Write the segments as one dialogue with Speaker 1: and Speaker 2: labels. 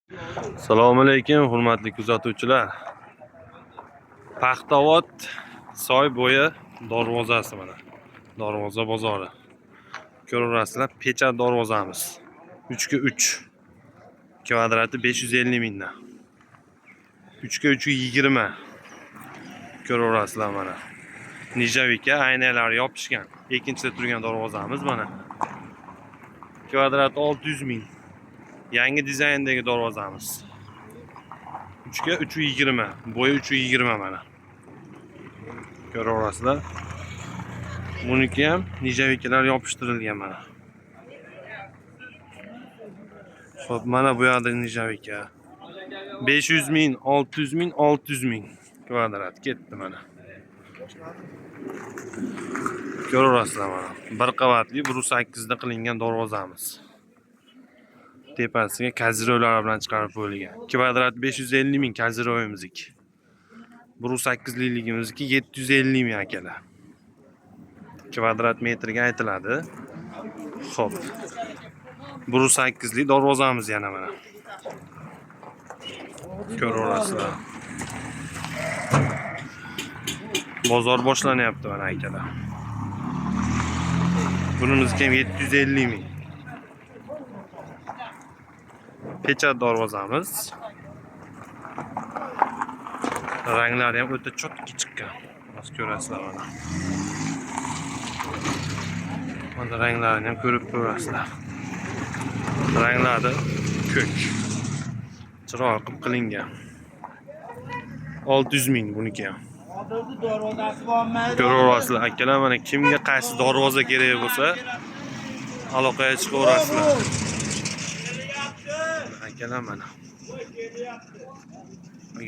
Speaker 1: Assalomu alaykum, hurmatli kuzatuvchilar. Paxtavod soy bo'yi darvozasi mana. Darvoza bozori. Ko'raverasizlar, pechat darvozamiz. 3 ga 3. Kvadrati 550 mingdan. 3 ga 3 20. Ko'raverasizlar mana. Nijavika aynalari yopishgan. Ikkinchida turgan darvozamiz mana. Kvadrati 600 ming. Yangi dizayndagi darvozamiz. 3 ga 3 20. Bo'yi 3 20 mana. Ko'raverasizlar. Buniki ham nijavikalar yopishtirilgan mana. Xo'p, mana bu yoqda nijavika. 500 ming, 600 ming, 600 ming kvadrat ketdi mana. Ko'raverasizlar mana. Bir qavatli 1.8 da qilingan darvozamiz. Tepasiga kazirolar bilan chiqarib qo'yilgan. Kvadrat 550 ming kaziroyimizniki. 1.8 ligimizniki 750 ming akalar. Kvadrat metrga aytiladi. Xo'p. 1.8 lik darvozamiz yana mana. Ko'raverasizlar. Bozor boshlanyapti mana akalar. Bunimizga ham 750 ming. Pechat darvozamiz. Ranglari ham o'ta chotki chiqqan. Mana ko'rasizlar mana. Mana ranglarini ham ko'rib turasizlar. Ranglari ko'k. Chiroyli qilib qilingan. 600 ming buniki ham. Ko'raverasizlar akalar, mana kimga qaysi darvoza kerak bo'lsa aloqaga chiqaverasizlar. Akalar mana.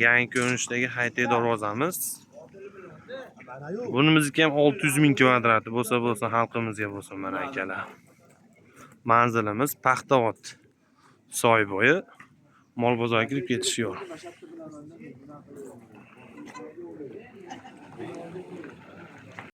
Speaker 1: Yangi ko'rinishdagi haytay darvozamiz. Bunimizga ham 600 ming kvadrati bo'lsa xalqimizga bo'lsa mana akalar. Manzilimiz Paxtavod soy bo'yi. Mol bozorga kirib ketish yo'l.